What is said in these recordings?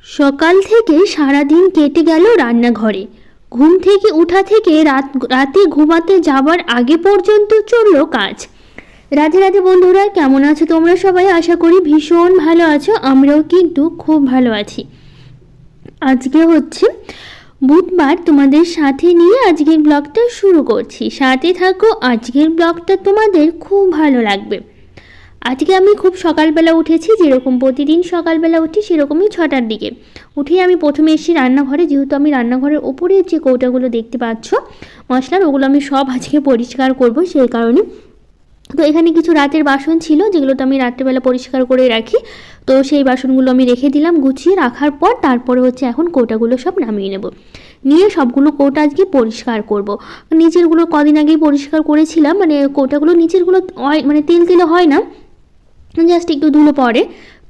সকাল থেকে সারাদিন কেটে গেল রান্নাঘরে। ঘুম থেকে উঠা থেকে রাতে ঘুমাতে যাবার আগে পর্যন্ত চলল কাজ। রাধে রাধে বন্ধুরা, কেমন আছো তোমরা সবাই? আশা করি ভীষণ ভালো আছো। আমরাও কিন্তু খুব ভালো আছি। আজকে হচ্ছে বুধবার, তোমাদের সাথে নিয়ে আজকের ব্লগটা শুরু করছি। সাথে থাকো, আজকের ব্লগটা তোমাদের খুব ভালো লাগবে। আজকে আমি খুব সকালবেলা উঠেছি, যেরকম প্রতিদিন সকালবেলা উঠি সেরকমই 6টার দিকে উঠেই আমি প্রথমে এসেছি রান্নাঘরে। যেহেতু আমি রান্নাঘরের ওপরে যে কৌটাগুলো দেখতে পাচ্ছ মশলার, ওগুলো আমি সব আজকে পরিষ্কার করব, সেই কারণে। তো এখানে কিছু রাতের বাসন ছিল, যেগুলো তো আমি রাত্রেবেলা পরিষ্কার করে রাখি। তো সেই বাসনগুলো আমি রেখে দিলাম গুছিয়ে রাখার পর। তারপরে হচ্ছে এখন কৌটাগুলো সব নামিয়ে নেব, নিয়ে সবগুলো কৌটা আজকে পরিষ্কার করব। নিচেরগুলো কদিন আগেই পরিষ্কার করেছিলাম, মানে কৌটাগুলো নিচেরগুলো মানে তেল তেলে হয় না, জাস্ট একটু ধুলো পড়ে।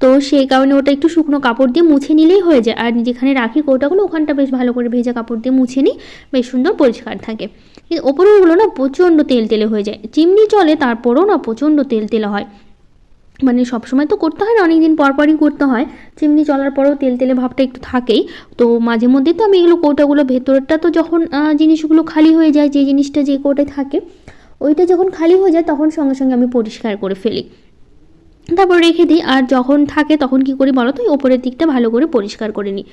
তো সেই কারণে ওটা একটু শুকনো কাপড় দিয়ে মুছে নিলেই হয়ে যায়। আর যেখানে রাখি কৌটাগুলো ওখানটা বেশ ভালো করে ভেজা কাপড় দিয়ে মুছে নিই, বেশ সুন্দর পরিষ্কার থাকে। কিন্তু ওপরেরগুলো না প্রচণ্ড তেল তেলে হয়ে যায়। চিমনি চলে তারপরেও না প্রচণ্ড তেল তেলে হয়। মানে সবসময় তো করতে হয় না, অনেক দিন পরপরই করতে হয়। চিমনি চলার পরেও তেল তেলে ভাবটা একটু থাকেই। তো মাঝে মধ্যে তো আমি এগুলো কৌটাগুলো ভেতরটা তো যখন জিনিসগুলো খালি হয়ে যায়, যে জিনিসটা যে কৌটায় থাকে ওইটা যখন খালি হয়ে যায় তখন সঙ্গে সঙ্গে আমি পরিষ্কার করে ফেলি, তারপর রেখে দিই। আর যখন থাকে তখন কি করি বলো তো, ওপরের দিকটা ভালো করে পরিষ্কার করে নিই।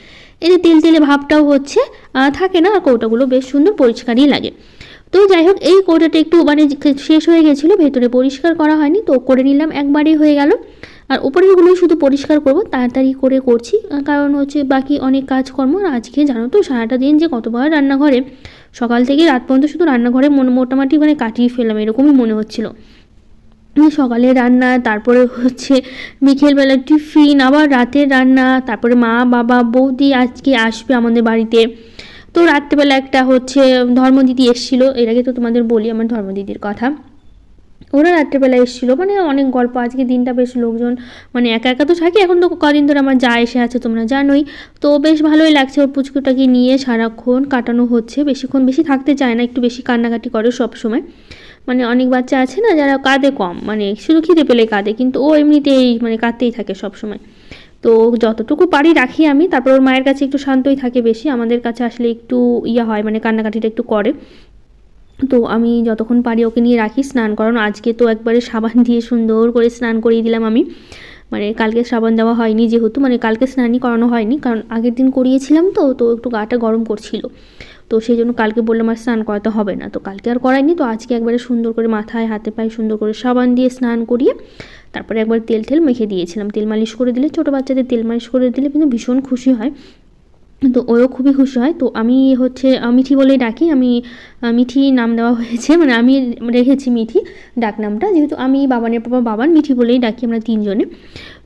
এই যে তেল তেলে ভাবটাও হচ্ছে থাকে না, আর কৌটাগুলো বেশ সুন্দর পরিষ্কারই লাগে। তো যাই হোক, এই কৌটাটা একটু মানে শেষ হয়ে গেছিলো, ভেতরে পরিষ্কার করা হয়নি, তো করে নিলাম, একবারেই হয়ে গেল। আর উপরেরগুলোই শুধু পরিষ্কার করব, তাড়াতাড়ি করে করছি, কারণ হচ্ছে বাকি অনেক কাজকর্ম। আর আজকে জানো তো সারাটা দিন যে কতবার রান্নাঘরে, সকাল থেকে রাত পর্যন্ত শুধু রান্নাঘরে মোটামুটি মানে কাটিয়ে ফেললাম, এরকমই মনে হচ্ছিলো। সকালে রান্না, তারপরে হচ্ছে বিকেলবেলা টিফিন, আবার রাতের রান্না, তারপরে মা বাবা বৌদি আজকে আসবে আমাদের বাড়িতে। তো রাত্রেবেলা একটা হচ্ছে ধর্মদিদি এসেছিলো, এর আগে তো তোমাদের বলি আমার ধর্মদিদির কথা। ওরা রাত্রেবেলা এসেছিলো, মানে অনেক গল্প। আজকে দিনটা বেশ লোকজন, মানে একা একা তো থাকি এখন, তো কদিন ধরে আমার যা এসে আছে তোমরা জানোই। তো বেশ ভালোই লাগছে, ওর পুচকুটাকে নিয়ে সারাক্ষণ কাটানো হচ্ছে। বেশিক্ষণ বেশি থাকতে চায় না, একটু বেশি কান্নাকাটি করে সব সময়। মানে অনেক বাচ্চা আছে না যারা কাঁদে কম, মানে শুধু খিদে পেলে কাঁদে, কিন্তু ও এমনিতেই মানে কাঁদতেই থাকে সব সময়। তো যতটুকু পারি রাখি আমি, তারপর ওর মায়ের কাছে একটু শান্তই থাকে বেশি, আমাদের কাছে আসলে একটু হয়, মানে কান্নাকাটিটা একটু করে। তো আমি যতক্ষণ পারি ওকে নিয়ে রাখি। স্নান করানো আজকে তো একবারে সাবান দিয়ে সুন্দর করে স্নান করিয়ে দিলাম আমি। মানে কালকে সাবান দেওয়া হয়নি যেহেতু, মানে কালকে স্নানই করানো হয়নি, কারণ আগের দিন করিয়েছিলাম। তো একটু গাটা গরম করছিল, তো সেই জন্য কালকে বললাম আর স্নান করাতে হবে না, তো কালকে আর করাইনি। তো আজকে একবারে সুন্দর করে মাথায় হাতে পায়ে সুন্দর করে সাবান দিয়ে স্নান করিয়ে তারপরে একবার তেল মেখে দিয়েছিলাম। তেল মালিশ করে দিলে, ছোটো বাচ্চাদের তেল মালিশ করে দিলে কিন্তু ভীষণ খুশি হয়, তো ওও খুবই খুশি হয়। তো আমি হচ্ছে মিঠি বলেই ডাকি, আমি মিঠি নাম দেওয়া হয়েছে, মানে আমি রেখেছি মিঠি ডাক নামটা, যেহেতু আমি বাবানের বাবান মিঠি বলেই ডাকি আমরা তিনজনে।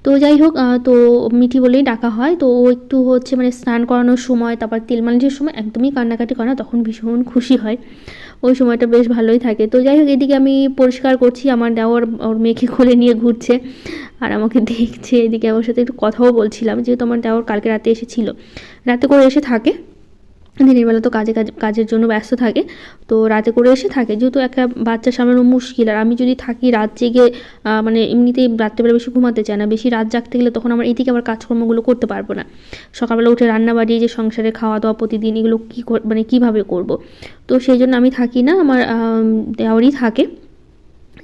তো যাই হোক, তো মিঠি বলেই ডাকা হয়। তো ও একটু হচ্ছে মানে স্নান করানোর সময়, তারপর তেল মালিশের সময় একদমই কান্নাকাটি করে না, তখন ভীষণ খুশি হয়, ওই সময়টা বেশ ভালোই থাকে। তো যাই হোক, এদিকে আমি পরিষ্কার করছি, আমার দেওয়ার ওর মেয়েকে কোলে নিয়ে ঘুরছে আর আমাকে দেখছে। এদিকে আমার সাথে একটু কথাও বলছিলাম, যেহেতু আমার দেওয়ার কালকে রাতে এসেছিলো, রাতে করে এসে থাকে, দিনের বেলা তো কাজের জন্য ব্যস্ত থাকে, তো রাতে করে এসে থাকে। যেহেতু একটা বাচ্চা সামলানো মুশকিল, আর আমি যদি থাকি রাত জেগে, মানে এমনিতেই রাত্রেবেলা বেশি ঘুমাতে চায় না, বেশি রাত জাগতে গেলে তখন আমার এদিকে আবার কাজকর্মগুলো করতে পারবো না। সকালবেলা উঠে রান্না বাড়ি, যে সংসারে খাওয়া দাওয়া প্রতিদিন, এগুলো মানে কীভাবে করব। তো সেই জন্য আমি থাকি না, আমার দেওয়ারই থাকে।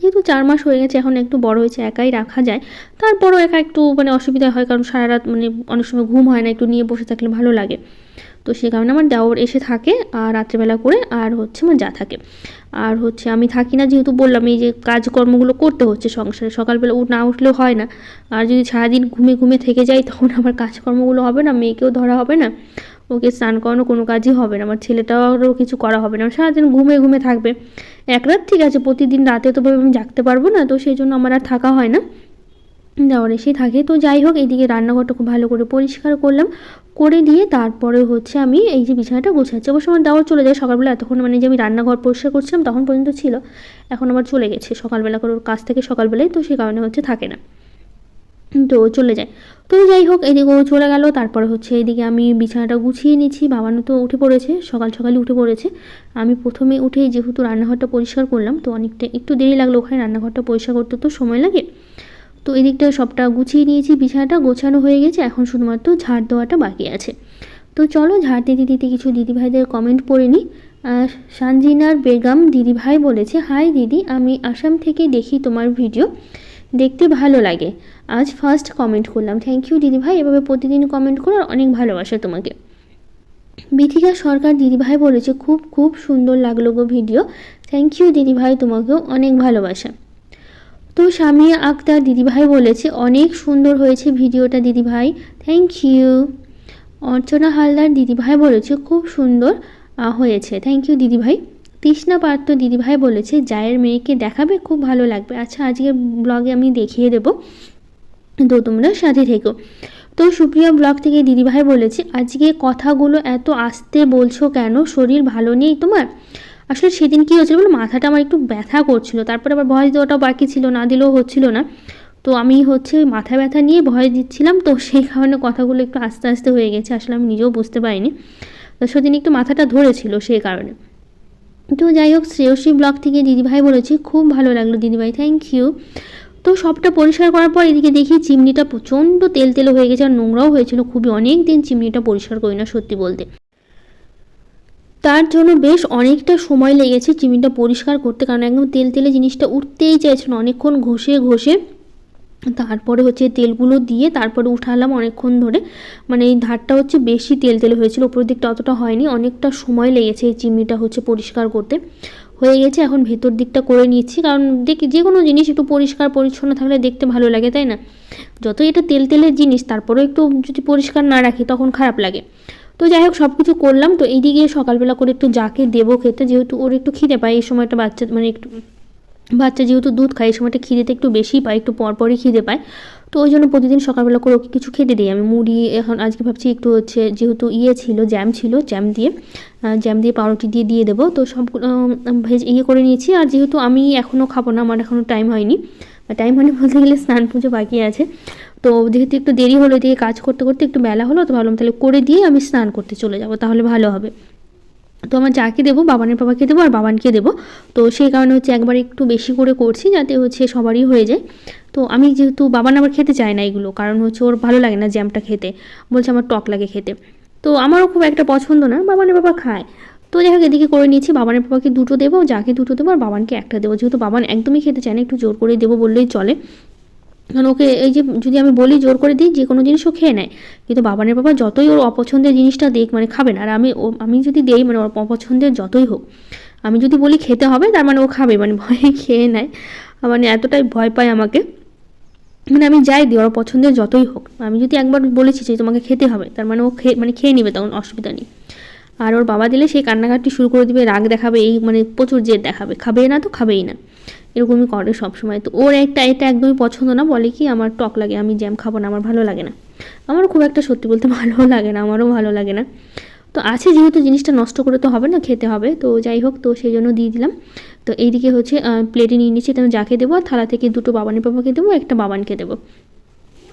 যেহেতু 4 মাস হয়ে গেছে, এখন একটু বড় হয়েছে, একাই রাখা যায়, তারপরও একা একটু মানে অসুবিধা হয়, কারণ সারা রাত মানে অনেক সময় ঘুম হয় না, একটু নিয়ে বসে থাকলে ভালো লাগে। তো সে কারণে আমার দেওর এসে থাকে আর রাত্রেবেলা করে, আর হচ্ছে আমার যা থাকে। আর হচ্ছে আমি থাকি না, যেহেতু বললাম এই যে কাজকর্মগুলো করতে হচ্ছে সংসারে, সকালবেলা না উঠলেও হয় না। আর যদি সারাদিন ঘুমে থেকে যাই তখন আমার কাজকর্মগুলো হবে না, মেয়েকেও ধরা হবে না, ওকে স্নান করানো কোনো কাজই হবে না, আমার ছেলেটারও কিছু করা হবে না, সারাদিন ঘুমে থাকবে। এক রাত ঠিক আছে, প্রতিদিন রাতে তো আমি জাগতে পারবো না, তো সেই জন্য আমার আর থাকা হয় না, দেওয়ার এসেই থাকে। তো যাই হোক, এইদিকে রান্নাঘরটা খুব ভালো করে পরিষ্কার করলাম, করে দিয়ে তারপরে হচ্ছে আমি এই যে বিছানাটা গোছাচ্ছি। অবশ্য আমার দেওয়ার চলে যায় সকালবেলা, এতক্ষণ মানে যে আমি রান্নাঘর পরিষ্কার করছিলাম তখন পর্যন্ত ছিল, এখন আবার চলে গেছে সকালবেলা করে ওর কাজ থেকে সকালবেলায়, তো সেই কারণে হচ্ছে থাকে না, তো চলে যায়। তো যাই হোক, এদিকে ও চলে গেল, তারপরে হচ্ছে এইদিকে আমি বিছানাটা গুছিয়ে নিচ্ছি। বাবানু তো উঠে পড়েছে, সকালে উঠে পড়েছে। আমি প্রথমে উঠেই যেহেতু রান্নাঘরটা পরিষ্কার করলাম, তো অনেকটা একটু দেরি লাগলো, ওখানে রান্নাঘরটা পরিষ্কার করতে তো সময় লাগে। তো এই দিকটা সবটা গুছিয়ে নিয়েছি, বিছানাটা গোছানো হয়ে গেছে, এখন শুধুমাত্র ঝাড় দেওয়াটা বাকি আছে। তো চলো ঝাড় দিতে দিতে কিছু দিদিভাইদের কমেন্ট পড়ে নিই। সানজিনার বেগম দিদিভাই বলেছে, হাই দিদি, আমি আসাম থেকে দেখি তোমার ভিডিও, দেখতে ভালো লাগে, আজ ফার্স্ট কমেন্ট করলাম। থ্যাংক ইউ দিদিভাই, এভাবে প্রতিদিন কমেন্ট করো, অনেক ভালোবাসা তোমাকে। বিথিকা সরকার দিদিভাই বলেছে, খুব খুব সুন্দর লাগলো গো ভিডিও, থ্যাংক ইউ দিদিভাই, তোমাকেও অনেক ভালোবাসা। তো সামিয়া আক্তার দিদিভাই বলেছে, অনেক সুন্দর হয়েছে ভিডিওটা দিদিভাই, থ্যাংক ইউ। অর্চনা হালদার দিদিভাই বলেছে, খুব সুন্দর হয়েছে, থ্যাংক ইউ দিদিভাই। তৃষ্ণা পাত্র দিদিভাই বলেছে, জায়ের মেয়েকে দেখাবে, খুব ভালো লাগবে, আচ্ছা আজকের ব্লগে আমি দেখিয়ে দেবো, তো তোমরা সাথে থেকো। তো সুপ্রিয়া ব্লগ থেকে দিদিভাই বলেছে, আজকে কথাগুলো এত আস্তে বলছো কেন, শরীর ভালো নেই তোমার? আসলে সেদিন কী হয়েছিল বলো, মাথাটা আমার একটু ব্যথা করছিল, তারপরে আবার ভয়েস দেওয়াটাও বাকি ছিল, না দিলেও হচ্ছিল না, তো আমি ওই মাথা ব্যথা নিয়ে ভয় দিচ্ছিলাম, তো সেই কারণে কথাগুলো একটু আস্তে আস্তে হয়ে গেছে, আসলে আমি নিজেও বুঝতে পারিনি, তো সেদিন একটু মাথাটা ধরেছিল সেই কারণে। তো যাই হোক, শ্রেয়সী ব্লগ থেকে দিদিভাই বলেছি, খুব ভালো লাগলো দিদিভাই, থ্যাংক ইউ। তো সবটা পরিষ্কার করার পর এদিকে দেখি চিমনিটা প্রচণ্ড তেল তেলে হয়ে গেছে, আর নোংরাও হয়েছিল খুবই, অনেক দিন চিমনিটা পরিষ্কার করি না সত্যি বলতে, তার জন্য বেশ অনেকটা সময় লেগেছে চিমনিটা পরিষ্কার করতে, কারণ একদম তেল তেলে জিনিসটা উঠতেই চাইছিল, অনেকক্ষণ ঘষে ঘষে তারপরে তেলগুলো দিয়ে তারপরে উঠালাম অনেকক্ষণ ধরে, মানে এই ধারটা বেশি তেল তেলে হয়েছিল, উপরের দিকটা অতটা হয়নি, অনেকটা সময় লেগেছে এই চিমনিটা পরিষ্কার করতে। হয়ে গেছে, এখন ভেতর দিকটা করে নিচ্ছি, কারণ দেখি যে কোনো জিনিস একটু পরিষ্কার পরিচ্ছন্ন থাকলে দেখতে ভালো লাগে, তাই না? যতই এটা তেল তেলের জিনিস, তারপরেও একটু যদি পরিষ্কার না রাখি তখন খারাপ লাগে। তো যাই হোক, সব কিছু করলাম। তো এইদিকে সকালবেলা করে একটু যাকে দেবো খেতে, যেহেতু ওর একটু খিদে পায় এই সময়টা, বাচ্চা যেহেতু দুধ খায়, এই সময়টা খিদেতে একটু বেশি পায়, একটু পরপরই খিদে পায়, তো ওই জন্য প্রতিদিন সকালবেলা করে ওকে কিছু খেতে দিই আমি, মুড়ি, এখন আজকে ভাবছি একটু যেহেতু জ্যাম ছিল, জ্যাম দিয়ে পাউরুটি দিয়ে দেবো, তো সবগুলো করে নিয়েছি। আর যেহেতু আমি এখনও খাবো না, আমার এখনও টাইম হয়নি বলতে গেলে স্নান পুজো বাকি আছে, তো যেহেতু একটু দেরি হলো, এদিকে কাজ করতে করতে একটু বেলা হলো, তো ভাবলাম তাহলে করে দিয়ে আমি স্নান করতে চলে যাবো, তাহলে ভালো হবে। তো আমার যাকে দেবো, বাবানের বাবাকে দেবো আর বাবানকে দেবো, তো সেই কারণে একবার একটু বেশি করে করছি, যাতে সবারই হয়ে যায়। তো আমি যেহেতু বাবান আবার খেতে চায় না এগুলো, কারণ ওর ভালো লাগে না জ্যামটা খেতে, বলছে আমার টক লাগে খেতে, তো আমারও খুব একটা পছন্দ না, বাবানের বাবা খায়। তো যাই হোক, এদিকে করে নিয়েছি, বাবানের বাবাকে দুটো দেবো, যাকে দুটো দেবো, আর বাবানকে একটা দেবো, যেহেতু বাবান একদমই খেতে চায় না, একটু জোর করে দেবো বললেই চলে, কারণ ওকে যদি আমি বলি জোর করে দিই, যে কোনো জিনিসও খেয়ে নেয়, কিন্তু বাবানের বাবা যতই ওর অপছন্দের জিনিসটা দেখ, খাবে না, আর আমি যদি দেই, ওর অপছন্দের যতই হোক, আমি যদি বলি খেতে হবে, তার ও খাবে, ভয়ে খেয়ে নেয়, এতটাই ভয় পায় আমাকে, আমি যাই দিই, ওর পছন্দের যতই হোক, আমি যদি একবার বলেছি যে তোমাকে খেতে হবে, তার ও খেয়ে নেবে, তখন অসুবিধা নেই। আর ওর বাবা দিলে সেই কান্নাকাটি শুরু করে দিবে, রাগ দেখাবে, প্রচুর জেদ দেখাবে, খাবে না তো খাবেই না, এরকমই করে সবসময়। তো ওর এটা একদমই পছন্দ না, বলে কি আমার টক লাগে, আমি জ্যাম খাবো না, আমার ভালো লাগে না, আমারও খুব একটা সত্যি বলতে ভালো লাগে না, আমারও ভালো লাগে না। তো আছে যেহেতু, জিনিসটা নষ্ট করে তো হবে না, খেতে হবে, তো যাই হোক, তো সেই জন্য দিয়ে দিলাম। তো এইদিকে প্লেটে নিয়ে নিচ্ছি, আমি যাকে দেবো, আর থালা থেকে দুটো বাবানের বাবাকে দেবো, একটা বাবানকে দেবো।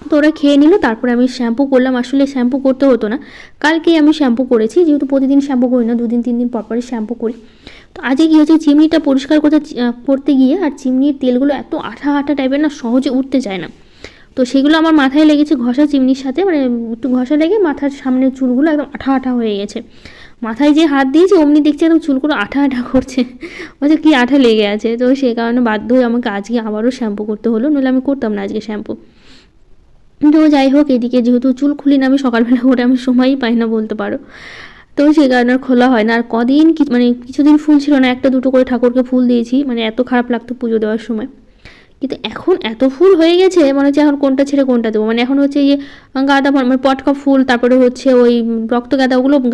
তো ওরা খেয়ে নিল, তারপরে আমি শ্যাম্পু করলাম, আসলে শ্যাম্পু করতে হতো না, কালকেই আমি শ্যাম্পু করেছি, যেহেতু প্রতিদিন শ্যাম্পু করি না, 2-3 দিন পরপরই শ্যাম্পু করি। তো আজকে কী হচ্ছে, চিমনিটা পরিষ্কার করতে গিয়ে, আর চিমনির তেলগুলো এত আঠা আঠা টাইপের না, সহজে উঠতে চায় না, তো সেগুলো আমার মাথায় লেগেছে ঘষা, চিমনির সাথে একটু ঘষা লেগে মাথার সামনের চুলগুলো একদম আঠা আঠা হয়ে গেছে, মাথায় যে হাত দিয়েছি অমনি দেখছি একদম চুলগুলো আঠা আঠা করছে, বলছে কী আঠা লেগে আছে, তো সেই কারণে বাধ্য হয়ে আমাকে আজকে আবারও শ্যাম্পু করতে হলো, নইলে আমি করতাম না আজকে শ্যাম্পু। তো যাই হোক, এদিকে যেহেতু চুল খুলি না আমি সকালবেলা করে, আমি সময়ই পাই না বলতে পারো, তো সেই কারণে আর খোলা হয় না। আর কদিন কিছুদিন ফুল ছিল না, একটা দুটো করে ঠাকুরকে ফুল দিয়েছি, এত খারাপ লাগতো পুজো দেওয়ার সময়, কিন্তু এখন এত ফুল হয়ে গেছে, মনে হচ্ছে এখন কোনটা ছেড়ে কোনটা দেবো, এখন গাঁদা পটকা ফুল, তারপরে ওই রক্ত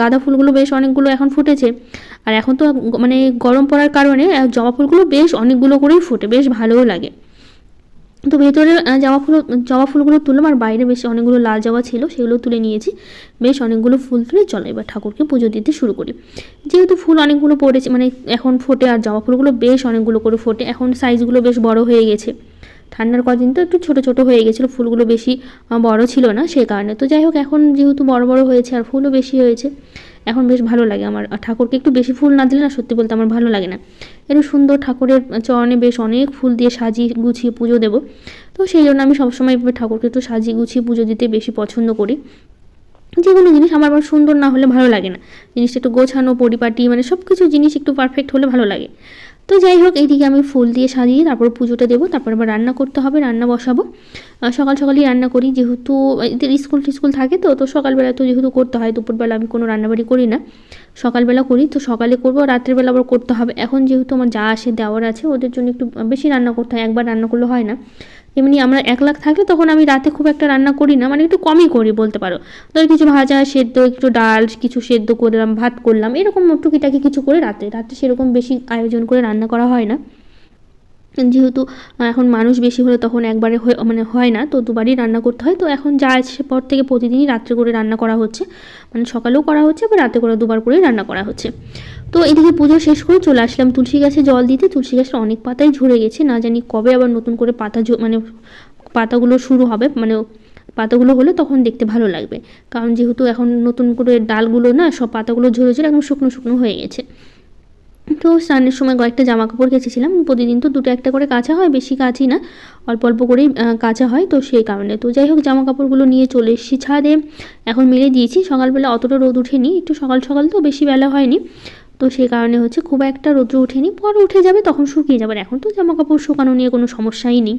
গাঁদা ফুলগুলো বেশ অনেকগুলো এখন ফুটেছে, আর এখন তো গরম পড়ার কারণে জবা ফুলগুলো বেশ অনেকগুলো করেই ফুটে, বেশ ভালোও লাগে। তো ভেতরে জবা ফুলগুলো তুললাম, আর বাইরে বেশ অনেকগুলো লাল জবা ছিল, সেগুলো তুলে নিয়েছি, বেশ অনেকগুলো ফুল তুলে চলো এবার ঠাকুরকে পুজো দিতে শুরু করি। যেহেতু ফুল অনেকগুলো পড়েছে, এখন ফোটে, আর জবা ফুলগুলো বেশ অনেকগুলো করে ফোটে, এখন সাইজগুলো বেশ বড় হয়ে গেছে, ঠান্ডার কদিন তো একটু ছোটো ছোটো হয়ে গেছিলো, ফুলগুলো বেশি বড় ছিল না সেই কারণে। তো যাই হোক, এখন যেহেতু বড় বড় হয়েছে আর ফুলও বেশি হয়েছে, এখন বেশ ভালো লাগে আমার, ঠাকুরকে একটু বেশি ফুল না দিলে না সত্যি বলতে আমার ভালো লাগে না, একটু সুন্দর ঠাকুরের চরণে বেশ অনেক ফুল দিয়ে সাজিয়ে গুছিয়ে পুজো দেবো। তো সেই জন্য আমি সবসময় এভাবে ঠাকুরকে একটু সাজিয়ে গুছিয়ে পুজো দিতে বেশি পছন্দ করি। যে কোনো জিনিস আমার আবার সুন্দর না হলে ভালো লাগে না, জিনিসটা একটু গোছানো পরিপাটি মানে সব কিছু জিনিস একটু পারফেক্ট হলে ভালো লাগে। তো যাই হোক, এইদিকে আমি ফুল দিয়ে সাজিয়ে তারপর পুজোটা দেবো, তারপর আবার রান্না করতে হবে, রান্না বসাবো। সকাল সকালই রান্না করি, যেহেতু এদের স্কুল টিস্কুল থাকে, তো সকালবেলা তো যেহেতু করতে হয়, দুপুরবেলা আমি কোনো রান্নাবাড়ি করি না, সকালবেলা করি। তো সকালে করবো, রাত্রেবেলা আবার করতে হবে। এখন যেহেতু আমার যা আসে দেওয়ার আছে, ওদের জন্য একটু বেশি রান্না করতে হয়, একবার রান্না করলে হয় না। এমনি আমরা 1 লাখ থাকলে তখন আমি রাতে খুব একটা রান্না করি না, মানে একটু কমই করি বলতে পারো। ধর কিছু ভাজা সেদ্ধ, একটু ডাল কিছু সেদ্ধ করলাম, ভাত করলাম, এরকম টুকিটাকি কিছু করে রাতে সেরকম বেশি আয়োজন করে রান্না করা হয় না। যেহেতু এখন মানুষ বেশি হলে তখন একবারে মানে হয় না, তো দুবারই রান্না করতে হয়। তো এখন যা আছে পর থেকে প্রতিদিনই রাত্রে করে রান্না করা হচ্ছে, মানে সকালেও করা হচ্ছে, আবার রাতে করে দুবার করেই রান্না করা হচ্ছে। তো এদিকে পুজো শেষ করে চলে আসলাম তুলসী গাছে জল দিতে। তুলসী গাছটা অনেক পাতাই ঝরে গেছে, না জানি কবে আবার নতুন করে পাতা মানে পাতাগুলো শুরু হবে, মানে পাতাগুলো হলে তখন দেখতে ভালো লাগবে। কারণ যেহেতু এখন নতুন করে ডালগুলো না সব পাতাগুলো ঝরে ঝরে একদম শুকনো শুকনো হয়ে গেছে। তো স্নানের সময় কয়েকটা জামা কাপড় কেচেছিলাম, প্রতিদিন তো 2-1টা করে কাচা হয়, বেশি কাচি না, অল্প অল্প করেই কাচা হয়, তো সেই কারণে। তো যাই হোক, জামা কাপড়গুলো নিয়ে চলে এসেছি ছাদে, এখন মেলে দিয়েছি। সকালবেলা অতটা রোদ উঠেনি, একটু সকাল সকাল তো বেশি বেলা হয়নি, তো সেই কারণে হচ্ছে খুব একটা রৌদ্র ওঠেনি, পরে উঠে যাবে তখন শুকিয়ে যাবে। এখন তো জামা কাপড় শুকানো নিয়ে কোনো সমস্যাই নেই।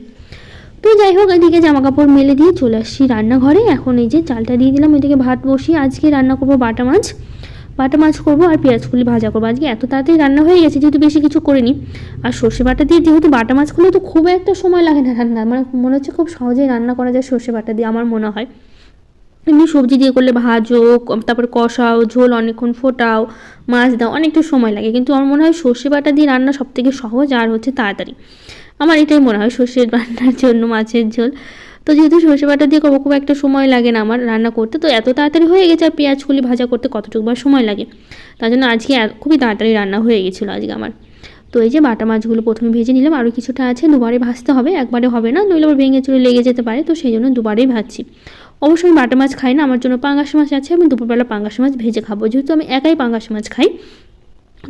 তো যাই হোক, এদিকে জামা কাপড় মেলে দিয়ে চলে আসছি রান্নাঘরে। এখন এই যে চালটা দিয়ে দিলাম, এদিকে ভাত বসিয়ে আজকে রান্না করবো বাটা মাছ করবো আর পেঁয়াজকুলি ভাজা করবো। আজকে এত তাড়াতাড়ি রান্না হয়ে গেছে যেহেতু বেশি কিছু করিনি, আর সর্ষে বাটা দিয়ে যেহেতু বাটা মাছ করলে তো খুব একটা সময় লাগে না রান্না, মানে মনে হচ্ছে খুব সহজেই রান্না করা যায় সর্ষে বাটা দিয়ে, আমার মনে হয়। এমনি সবজি দিয়ে করলে ভাজো, তারপরে কষাও, ঝোল অনেকক্ষণ ফোটাও, মাছ দাও, অনেকটা সময় লাগে, কিন্তু আমার মনে হয় সর্ষে বাটা দিয়ে রান্না সব থেকে সহজ আর হচ্ছে তাড়াতাড়ি। আমার এটাই মনে হয় সর্ষের রান্নার জন্য, মাছের ঝোল। তো যেহেতু সর্ষে বাটা দিয়ে করবো, খুব একটা সময় লাগে না আমার রান্না করতে, তো এত তাড়াতাড়ি হয়ে গেছে। আর পেঁয়াজ কলি ভাজা করতে কতটুকু বা সময় লাগে, তার জন্য আজকে খুবই তাড়াতাড়ি রান্না হয়ে গেছিলো আজকে আমার। তো এই যে বাটা মাছগুলো প্রথমে ভেজে নিলাম, আরও কিছুটা আছে, দুবারে ভাজতে হবে, একবারে হবে না, নইলে আবার ভেঙে চুরে লেগে যেতে পারে, তো সেই জন্য দুবারেই ভাজছি। অবশ্যই আমি বাটা মাছ খাই না, আমার জন্য পাঙ্গাস মাছ আছে, আমি দুপুরবেলা পাঙ্গাস মাছ ভেজে খাবো, যেহেতু আমি একাই পাঙ্গাস মাছ খাই।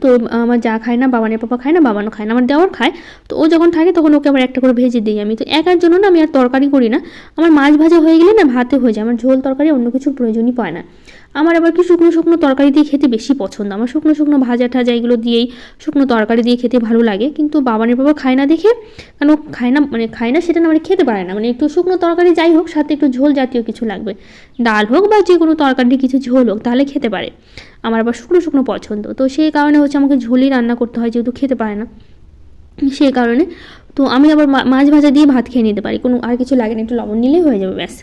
তো আমার যা খায় না, বাবানের পাপা খায় না, বাবানও খায় না, আমার দেওয়ার খায়। তো ও যখন থাকে তখন ওকে আবার একটা করে ভেজে দিই আমি। তো একার জন্য না আমি আর তরকারি করি না, আমার মাছ ভাজা হয়ে গেলে না ভাতে হয়ে যায়, আমার ঝোল তরকারি অন্য কিছুর প্রয়োজনই পড়ে না। আমার আবার কি শুকনো শুকনো তরকারি দিয়ে খেতে বেশি পছন্দ, আমার শুকনো শুকনো ভাজা ঠাজা এগুলো দিয়েই শুকনো তরকারি দিয়ে খেতে ভালো লাগে। কিন্তু বাবানের বাবা খায় না দেখে, কারণ ও খায় না সেটা না, মানে খেতে পারে না, মানে একটু শুকনো তরকারি যাই হোক সাথে একটু ঝোল জাতীয় কিছু লাগবে, ডাল হোক বা যে কোনো তরকারি কিছু ঝোল হোক, তাহলে খেতে পারে। আমার আবার শুকনো শুকনো পছন্দ, তো সেই কারণে হচ্ছে আমাকে ঝোলই রান্না করতে হয়, যেহেতু খেতে পারে না সেই কারণে। তো আমি আবার মাছ ভাজা দিয়ে ভাত খেয়ে নিতে পারি, কোনো আর কিছু লাগে না, একটু লবণ নিলেই হয়ে যাবে ব্যাস।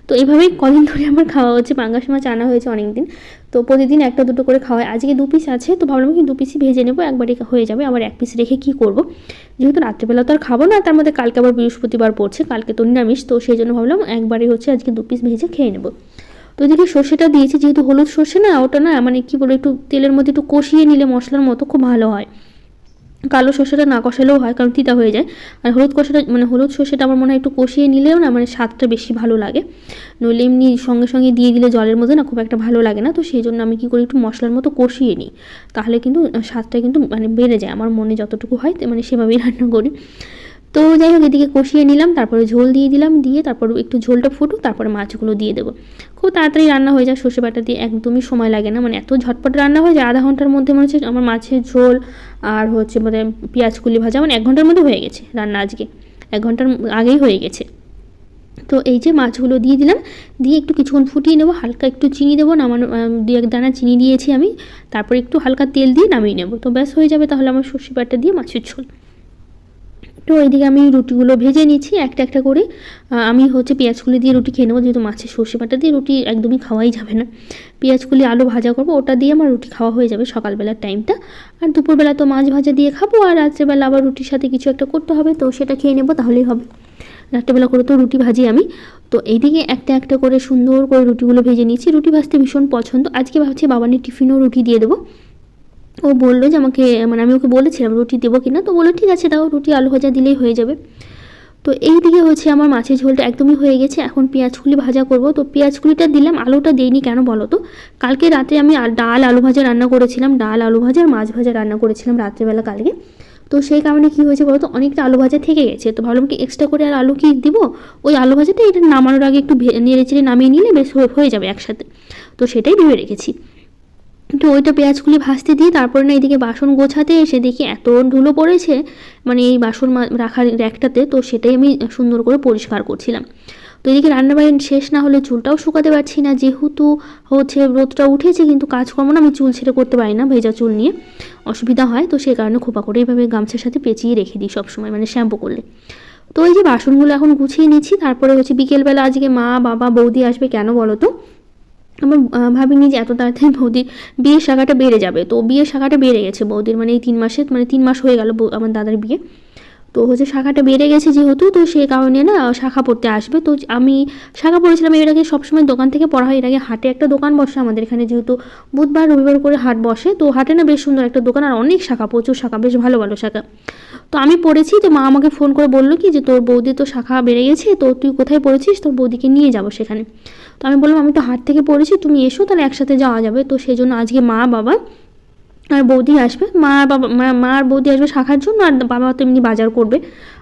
তো এইভাবেই কদিন ধরে আমার খাওয়া হচ্ছে, পাঙ্গাস মাছ আনা হয়েছে অনেক দিন, তো প্রতিদিন 1-2 করে খাওয়া হয়। আজকে 2 পিস আছে, তো ভাবলাম কি 2 পিসই ভেজে নেবো, একবারে হয়ে যাবে। আবার 1 পিস রেখে কী করবো, যেহেতু রাত্রেবেলা তো আর খাবো না, তার মধ্যে কালকে আবার বৃহস্পতিবার পড়ছে, কালকে তো নিরামিষ, তো সেই জন্য ভাবলাম একবারে হচ্ছে আজকে 2 পিস ভেজে খেয়ে নেবো। তো এদিকে সর্ষেটা দিয়েছি, যেহেতু হলুদ সর্ষে না, ওটা না মানে কী বলবো, একটু তেলের মধ্যে একটু কষিয়ে নিলে মশলার মতো খুব ভালো হয়। কালো সর্ষেটা না কষালেও হয়, কারণ তিতা হয়ে যায়। আর হলুদ সর্ষেটা আমার মনে হয় একটু কষিয়ে নিলেও না মানে স্বাদটা বেশি ভালো লাগে, নইলে এমনি সঙ্গে সঙ্গে দিয়ে দিলে জলের মধ্যে না খুব একটা ভালো লাগে না। তো সেই জন্য আমি কী করি, একটু মশলার মতো কষিয়ে নিই, তাহলে কিন্তু স্বাদটা কিন্তু মানে বেড়ে যায়, আমার মনে যতটুকু হয় মানে সেভাবেই রান্না করি। তো যাই হোক, এদিকে কষিয়ে নিলাম, তারপরে ঝোল দিয়ে দিলাম, দিয়ে তারপর একটু ঝোলটা ফুটুক, তারপরে মাছগুলো দিয়ে দেবো। খুব তাড়াতাড়ি রান্না হয়ে যায়, সর্ষে বাটা দিয়ে একদমই সময় লাগে না, মানে এত ঝটপট রান্না হয়ে যায়, আধা ঘন্টার মধ্যে মনে হচ্ছে আমার মাছের ঝোল আর হচ্ছে মানে পেঁয়াজ কুলি ভাজা মানে 1 ঘন্টার মধ্যে হয়ে গেছে রান্না, আজকে 1 ঘন্টার আগেই হয়ে গেছে। তো এই যে মাছগুলো দিয়ে দিলাম, দিয়ে একটু কিছুক্ষণ ফুটিয়ে নেবো, হালকা একটু চিনি দেবো, নামানো 2-1 দানা চিনি দিয়েছি আমি, তারপর একটু হালকা তেল দিয়ে নামিয়ে নেবো, তো ব্যাস হয়ে যাবে তাহলে আমার সর্ষে বাটা দিয়ে মাছের ঝোল। তো এইদিকে আমি রুটিগুলো ভেজে নিচ্ছি একটা একটা করে, আমি হচ্ছে পেঁয়াজকুলি দিয়ে রুটি খেয়ে নেবো, যেহেতু মাছের সর্ষে বাটা দিয়ে রুটি একদমই খাওয়াই যাবে না, পেঁয়াজকুলি আলু ভাজা করবো, ওটা দিয়ে আমার রুটি খাওয়া হয়ে যাবে সকালবেলার টাইমটা। আর দুপুরবেলা তো মাছ ভাজা দিয়ে খাবো, আর রাত্রেবেলা আবার রুটির সাথে কিছু একটা করতে হবে, তো সেটা খেয়ে নেবো তাহলেই হবে। রাত্রেবেলা করে তো রুটি ভাজি আমি। তো এইদিকে একটা একটা করে সুন্দর করে রুটিগুলো ভেজে নিচ্ছি, রুটি ভাজতে ভীষণ পছন্দ। আজকে ভাবছি বাবানের টিফিনও রুটি দিয়ে দেবো, ও বললো যে আমাকে, মানে আমি ওকে বলেছিলাম রুটি দেবো কিনা, তো বললো ঠিক আছে দাও, রুটি আলু ভাজা দিলেই হয়ে যাবে। তো এই দিকে হচ্ছে আমার মাছের ঝোলটা একদমই হয়ে গেছে, এখন পেঁয়াজকুলি ভাজা করব। তো পেঁয়াজকুলিটা দিলাম, আলুটা দিইনি কেন বলো তো, কালকে রাতে আমি ডাল আলু ভাজা রান্না করেছিলাম, ডাল আলু ভাজা আর মাছ ভাজা রান্না করেছিলাম রাত্রেবেলা কালকে। তো সেই কারণে কী হয়েছে বলতো, অনেকটা আলু ভাজা থেকে গেছে। তো ভাবলাম কি এক্সট্রা করে আর আলু কি দিব, ওই আলু ভাজাটা এটা নামানোর আগে একটু নেড়ে চেড়ে নামিয়ে নিলে বেশ হয়ে যাবে একসাথে। তো সেটাই ভেবে রেখেছি। তো ওইটা পেঁয়াজগুলি ভাজতে দিয়ে তারপরে না এদিকে বাসন গোছাতে এসে দেখি এত ধুলো পড়েছে মানে এই বাসন রাখার র্যাকটাতে। তো সেটাই আমি সুন্দর করে পরিষ্কার করছিলাম। তো এদিকে রান্নাবাড়ি শেষ না হলে চুলটাও শুকাতে পারছি না, যেহেতু হচ্ছে রোদটা উঠেছে, কিন্তু কাজকর্ম না আমি চুল ছেড়ে করতে পারি না, ভেজা চুল নিয়ে অসুবিধা হয়। তো সেই কারণে খোপা করে এইভাবে গামছার সাথে পেঁচিয়ে রেখে দিই সবসময়, মানে শ্যাম্পু করলে। তো এই যে বাসনগুলো এখন গুছিয়ে নিচ্ছি। তারপরে হচ্ছে বিকেলবেলা আজকে মা বাবা বৌদি আসবে। কেন বলো তো, আমার ভাবিনি যে এত তাড়াতাড়ি বৌদির বিয়ের শাখাটা বেড়ে যাবে। তো বিয়ের শাখাটা বেড়ে গেছে বৌদির, মানে এই 3 মাসে, মানে 3 মাস হয়ে গেল আমার দাদার বিয়ে। তো হচ্ছে শাখাটা বেড়ে গেছে যেহেতু, তো সেই কারণে না শাখা পড়তে আসবে। তো আমি শাখা পড়েছিলাম এর আগে, সবসময় দোকান থেকে পড়া হয়। এর আগে হাটে একটা দোকান বসে আমাদের এখানে, যেহেতু বুধবার রবিবার করে হাট বসে। তো হাটে না বেশ সুন্দর একটা দোকান, আর অনেক শাখা, প্রচুর শাখা, বেশ ভালো ভালো শাখা। তো আমি পড়েছি। তো মা আমাকে ফোন করে বললো কি যে তোর বৌদি তো শাখা বেড়ে গেছে, তো তুই কোথায় পড়েছিস, তোর বৌদিকে নিয়ে যাবো সেখানে। তো আমি বললাম আমি তো হাট থেকে পড়েছি, তুমি এসো তাহলে একসাথে যাওয়া যাবে। তো সেই জন্য আজকে মা বাবা আর বৌদি আসবে। মা আর বৌদি আসবে শাখার জন্য, আর বাবা তো এমনি বাজার করবে।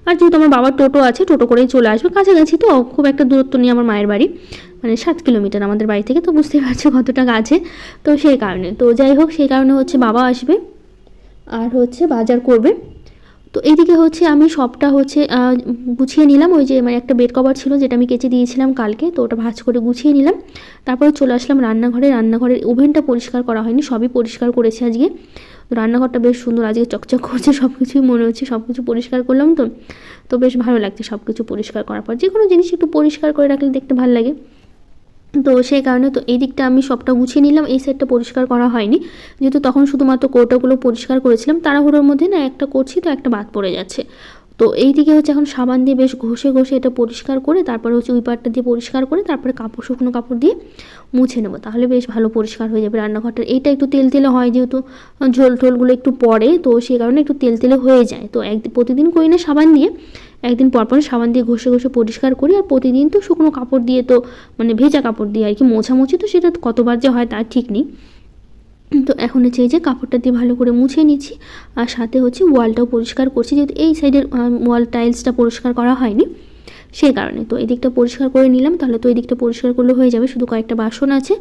আর যেহেতু আমার বাবার টোটো আছে, টোটো করেই চলে আসবে, কাছাকাছি তো, খুব একটা দূরত্ব নেই আমার মায়ের বাড়ি, মানে 7 কিলোমিটার আমাদের বাড়ি থেকে। তো বুঝতেই পারছো কতটা কাছে। তো সেই কারণে, তো যাই হোক, সেই কারণে হচ্ছে বাবা আসবে আর হচ্ছে বাজার করবে। তো এইদিকে হচ্ছে আমি সবটা হচ্ছে গুছিয়ে নিলাম। ওই যে মানে একটা বেড কভার ছিল যেটা আমি কেচে দিয়েছিলাম কালকে, তো ওটা ভাঁজ করে গুছিয়ে নিলাম। তারপরে চলে আসলাম রান্নাঘরের ওভেনটা পরিষ্কার করা হয়নি, সবই পরিষ্কার করেছি আজকে। তো রান্নাঘরটা বেশ সুন্দর আজকে চকচক করছে, সব কিছুই মনে হচ্ছে সব কিছু পরিষ্কার করলাম। তো বেশ ভালো লাগছে সব কিছু পরিষ্কার করার পর। যে কোনো জিনিস একটু পরিষ্কার করে রাখলে দেখতে ভালো লাগে। তো সেই কারণে তো এই দিকটা আমি সবটা গুছিয়ে নিলাম। এই সাইডটা পরিষ্কার করা হয়নি, যেহেতু তখন শুধুমাত্র কৌটাগুলো পরিষ্কার করেছিলাম, তাড়াহুড়োর মধ্যে না একটা করছি তো একটা বাদ পড়ে যাচ্ছে। তো এই দিকে হচ্ছে এখন সাবান দিয়ে বেশ ঘষে এটা পরিষ্কার করে, তারপরে হচ্ছে ওই পাটটা দিয়ে পরিষ্কার করে, তারপরে শুকনো কাপড় দিয়ে মুছে নেবো, তাহলে বেশ ভালো পরিষ্কার হয়ে যাবে রান্নাঘরটা। এইটা একটু তেলে হয়, যেহেতু ঝোল টোলগুলো একটু পড়ে, তো সেই কারণে একটু তেলে হয়ে যায়। তো প্রতিদিন করি না সাবান দিয়ে, একদিন পরপর সাবান দিয়ে ঘষে পরিষ্কার করি। আর প্রতিদিন তো শুকনো কাপড় দিয়ে, তো মানে ভেজা কাপড় দিয়ে আর কি মোছামুছি, তো সেটা কতবার যে হয় তার ঠিক নেই। তো এখন হচ্ছে এই যে কাপড়টা দিয়ে ভালো করে মুছে নিচ্ছি, আর সাথে হচ্ছে ওয়ালটাও পরিষ্কার করছি, যেহেতু এই সাইডের ওয়াল টাইলসটা পরিষ্কার করা হয়নি সেই কারণে। তো এই দিকটা পরিষ্কার করে নিলাম, তাহলে তো এই দিকটা পরিষ্কার করলে হয়ে যাবে। শুধু কয়েকটা বাসন আছে,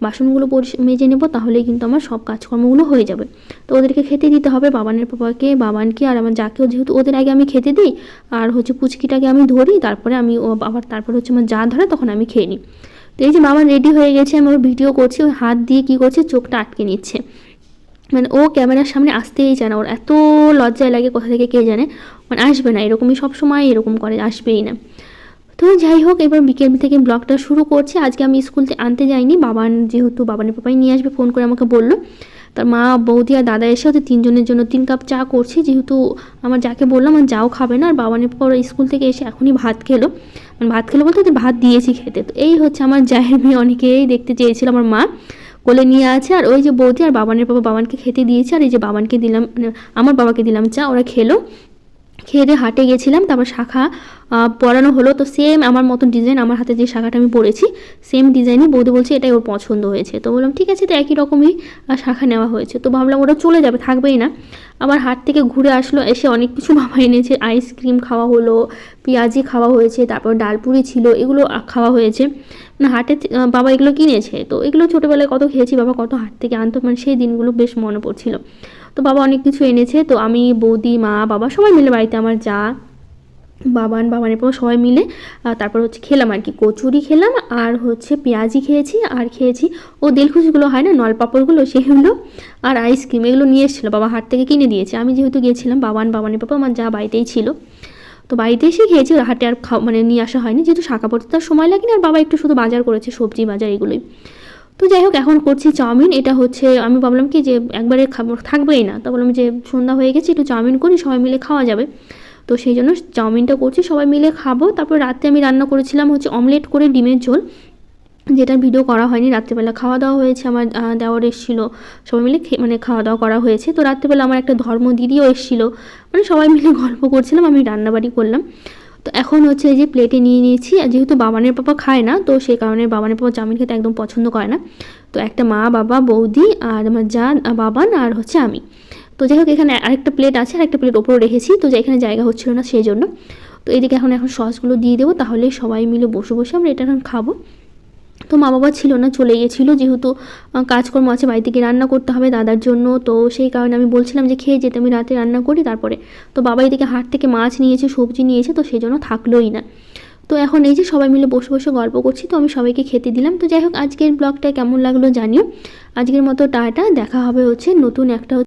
বাসনগুলো মেজে নেব, তাহলেই কিন্তু আমার সব কাজকর্মগুলো হয়ে যাবে। তো ওদেরকে খেতে দিতে হবে, বাবানকে আর আমার যাকেও, যেহেতু ওদের আগে আমি খেতে দিই, আর হচ্ছে পুচকিটাকে আমি ধরি, তারপরে আমি তারপরে হচ্ছে আমার যা ধরে তখন আমি খেয়ে নিই। তো এই যে বাবা রেডি হয়ে গেছে, আমি ওর ভিডিও করছি, ওই হাত দিয়ে কী করছে, চোখটা আটকে নিচ্ছে, মানে ও ক্যামেরার সামনে আসতেই চায় না, ওর এত লজ্জায় লাগে, কোথা থেকে কে জানে, মানে আসবে না, এরকমই সবসময় এরকম করে, আসবেই না। তো যাই হোক, এবার বিকেল থেকে ব্লগটা শুরু করছি। আজকে আমি স্কুলতে আনতে যাইনি, যেহেতু বাবানের পাপাই নিয়ে আসবে, ফোন করে আমাকে বললো। তার মা বৌদি আর দাদা এসে ওদের 3 জনের জন্য 3 কাপ চা করছি, যেহেতু আমার যাকে বললাম আমার যাও খাবে না, আর বাবানের পাপা স্কুল থেকে এসে এখনই ভাত খেলো, মানে ভাত খেলো বলতে ওদের ভাত দিয়েছি খেতে। তো এই হচ্ছে আমার জায়ের মেয়ে, অনেকেই দেখতে চেয়েছিল, আমার মা কোলে নিয়ে আছে, আর ওই যে বৌদি আর বাবানের পাপা বাবানকে খেতে দিয়েছে, আর এই যে বাবানকে দিলাম, মানে আমার বাবাকে দিলাম চা, ওরা খেলো। খেয়ে দিয়ে হাটে গেছিলাম, তারপর শাখা পরানো হলো। তো সেম আমার মতো ডিজাইন, আমার হাতে যে শাখাটা আমি পরেছি সেম ডিজাইনই বৌদি বলছে এটাই ওর পছন্দ হয়েছে। তো বললাম ঠিক আছে, তো একই রকমই শাখা নেওয়া হয়েছে। তো ভাবলাম ওরা চলে যাবে, থাকবেই না। আবার হাট থেকে ঘুরে আসলো, এসে অনেক কিছু বাবা এনেছে, আইসক্রিম খাওয়া হলো, পেঁয়াজি খাওয়া হয়েছে, তারপর ডালপুরি ছিল, এগুলো খাওয়া হয়েছে। মানে হাটে বাবা এগুলো কিনেছে, তো এগুলো ছোটোবেলায় কত খেয়েছি, বাবা কত হাট থেকে আনতো, মানে সেই দিনগুলো বেশ মনে পড়ছিল। তো বাবা অনেক কিছু এনেছে, তো আমি বৌদি মা বাবা সবাই মিলে বাড়িতে, আমার যা বাবানের পর সবাই মিলে তারপর হচ্ছে খেলাম আর কি, কচুরি খেলাম, আর হচ্ছে পেঁয়াজি খেয়েছি, আর খেয়েছি ও দিলখুশিগুলো হয় না, নলপাপড়গুলো, সেগুলো, আর আইসক্রিম, এগুলো নিয়ে এসেছিলো বাবা, হাট থেকে কিনে দিয়েছে। আমি যেহেতু গিয়েছিলাম, বাবানের পাপা আমার যা বাড়িতেই ছিল, তো বাড়িতে এসে খেয়েছি, হাটে আর মানে নিয়ে আসা হয়নি, যেহেতু শাখা পড়তে তার সময় লাগেনি, আর বাবা একটু শুধু বাজার করেছে, সবজি বাজার এগুলোই। তো যাই হোক, এখন করছি চাউমিন। এটা হচ্ছে আমি ভাবলাম কি যে একবারে থাকবেই না, তো বললাম যে সন্ধ্যা হয়ে গেছে, একটু চাউমিন করি, সবাই মিলে খাওয়া যাবে। তো সেই জন্য চাউমিনটা করছি, সবাই মিলে খাবো। তারপর রাতে আমি রান্না করেছিলাম হচ্ছে অমলেট করে ডিমের ঝোল, যেটার ভিডিও করা হয়নি। রাত্রেবেলা খাওয়া দাওয়া হয়েছে, আমার দেওয়ার এসেছিলো, সবাই মিলে মানে খাওয়া দাওয়া করা হয়েছে। তো রাত্রেবেলা আমার একটা ধর্ম দিদিও এসেছিলো, মানে সবাই মিলে গল্প করছিলাম, আমি রান্নাবাড়ি করলাম। তো এখন হচ্ছে এই যে প্লেটে নিয়ে নিয়েছি, আর যেহেতু বাবানের পাপা খায় না, তো সেই কারণে বাবানের পাপা চাউমিন খেতে একদম পছন্দ করে না। তো একটা মা বাবা বৌদি আর আমার যা বাবান আর হচ্ছে আমি, তো যাই হোক এখানে আরেকটা প্লেট আছে, আরেকটা প্লেট ওপরে রেখেছি, তো এখানে জায়গা হচ্ছিল না সেই জন্য। তো এদিকে এখন সসগুলো দিয়ে দেবো, তাহলে সবাই মিলে বসে বসে আমরা এটা এখন খাবো। তো মা বাবা ছিল না, চলে গিয়েছিলো, যেহেতু কাজকর্ম আছে বাড়িতে গিয়ে রান্না করতে হবে দাদার জন্য, তো সেই কারণে আমি বলছিলাম যে খেয়ে যেতে, আমি রাতে রান্না করি তারপরে। তো বাবা এদিকে হাট থেকে মাছ নিয়েছে, সবজি নিয়েছে, তো সেই জন্য থাকলোই না। তো এখন এই যে সবাই মিলে বসে বসে গল্প করছি, তো আমি সবাইকে খেতে দিলাম। তো যাই হোক আজকের ব্লগটা কেমন লাগলো জানিও। আজকের মতো টাটা, দেখা হবে হচ্ছে নতুন একটা